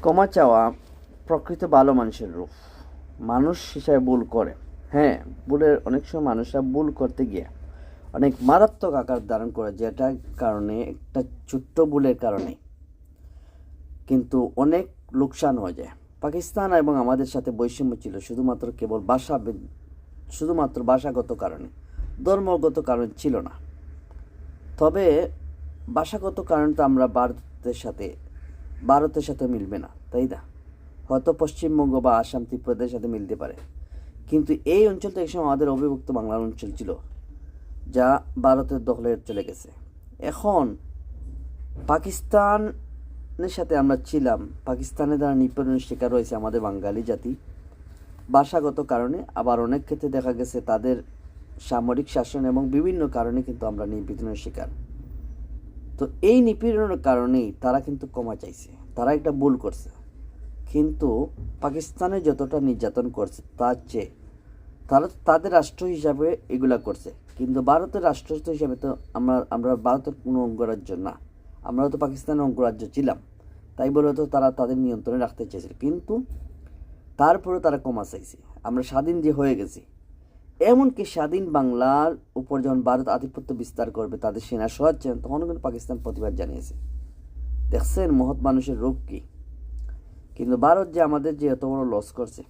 ক্ষমা চাওয়া প্রকৃত ভালো মানুষের রূপ। মানুষ হিসাবে ভুল করে। হ্যাঁ, ভুলের অনেক সময় মানুষরা ভুল করতে গিয়ে অনেক মারাত্মক আকার ধারণ করে, যেটার কারণে একটা ছোট্ট ভুলের কারণে কিন্তু অনেক লোকসান হয়ে যায়। পাকিস্তান এবং আমাদের সাথে বৈষম্য ছিল শুধুমাত্র ভাষাগত কারণে, ধর্মগত কারণ ছিল না। তবে ভাষাগত কারণ তো আমরা ভারতের সাথে মিলবে না, তাই না? হয়তো পশ্চিমবঙ্গ বা আসাম ত্রিপুরাদের সাথে মিলতে পারে, কিন্তু এই অঞ্চলটা একসময় আমাদের অবিভক্ত বাংলার অঞ্চল ছিল, যা ভারতের দখলে চলে গেছে। এখন পাকিস্তানের সাথে আমরা ছিলাম, পাকিস্তানের দ্বারা নিপীড়নের শিকার হয়েছে আমাদের বাঙালি জাতি ভাষাগত কারণে, আবার অনেক ক্ষেত্রে দেখা গেছে তাদের সামরিক শাসন এবং বিভিন্ন কারণে কিন্তু আমরা নিপীড়নের শিকার। তো এই নিপীড়নের কারণেই তারা কিন্তু ক্ষমা চাইছে, তারা একটা ভুল করছে। কিন্তু পাকিস্তানে যতটা নির্যাতন করছে তার চেয়ে তারা তাদের রাষ্ট্র হিসাবে এগুলা করছে, কিন্তু ভারতের রাষ্ট্র হিসাবে তো আমরা ভারতের কোনো অঙ্গরাজ্য না, আমরা তো পাকিস্তানের অঙ্গরাজ্য ছিলাম, তাই বলে তো তারা তাদের নিয়ন্ত্রণে রাখতে চেয়েছিল। কিন্তু তারপরে তারা ক্ষমা চাইছে। আমরা স্বাধীন যে হয়ে গেছি, এমনকি স্বাধীন বাংলার উপর যখন ভারত আধিপত্য বিস্তার করবে, তাদের সেনা সহায়ছেন, তখনও কিন্তু পাকিস্তান প্রতিবাদ জানিয়েছে। দেখছেন মহৎ মানুষের রূপ কী। কিন্তু ভারত যে আমাদের যে এত বড় লস করছে,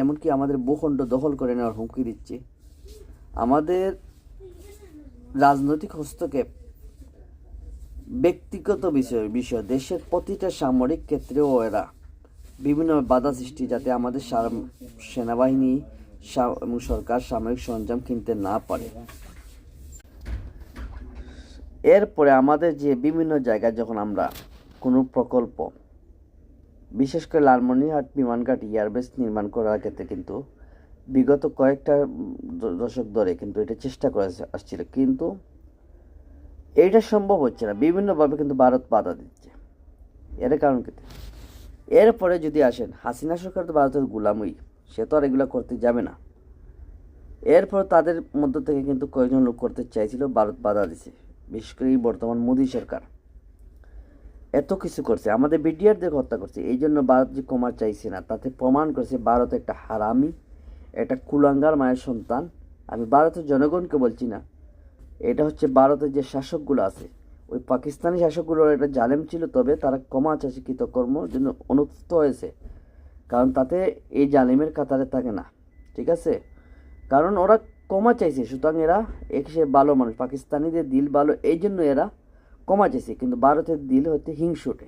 এমনকি আমাদের ভূখণ্ড দখল করে নেওয়ার হুমকি দিচ্ছে, আমাদের রাজনৈতিক হস্তক্ষেপ, ব্যক্তিগত বিষয় দেশের প্রতিটা সামরিক ক্ষেত্রেও এরা বিভিন্ন বাধা সৃষ্টি, যাতে আমাদের সেনাবাহিনী এবং সরকার সামরিক সরঞ্জাম কিনতে না পারে। এরপরে আমাদের যে বিভিন্ন জায়গায় যখন আমরা কোনো প্রকল্প, বিশেষ করে লালমনিরহাট বিমানঘাট এয়ারবেস নির্মাণ করার ক্ষেত্রে কিন্তু বিগত কয়েকটা দশক ধরে কিন্তু এটা চেষ্টা করে আসছিল, কিন্তু এইটা সম্ভব হচ্ছে না। বিভিন্নভাবে কিন্তু ভারত বাধা দিচ্ছে। এর কারণ কি? এরপরে যদি আসেন, হাসিনা সরকার তো ভারতের গোলামই, সে তো আর এগুলো করতে যাবে না। এরপর তাদের মধ্য থেকে কিন্তু কয়েকজন লোক করতে চাইছিল, ভারত বাধা দিছে। বিশেষ করে এই বর্তমান মোদী সরকার এত কিছু করছে, আমাদের বিডিআরদের হত্যা করছে। এই জন্য ভারত যে ক্ষমা চাইছে না, তাতে প্রমাণ করছে ভারত একটা হারামি, একটা কুলাঙ্গার মায়ের সন্তান। আমি ভারতের জনগণকে বলছি না, এটা হচ্ছে ভারতের যে শাসকগুলো আছে, ওই পাকিস্তানি শাসকগুলোর একটা জালেম ছিল। তবে তারা ক্ষমা চাইছে, কৃতকর্মর জন্য অনুতপ্ত হয়েছে, কারণ তাতে এই জালিমের কাতারে থাকে না, ঠিক আছে? কারণ ওরা ক্ষমা চাইছে, সুতরাং এরা সে ভালো মানুষ। পাকিস্তানিদের দিল ভালো, এই জন্য এরা ক্ষমা চাইছে, কিন্তু ভারতের দিল হতে হিংসুটে।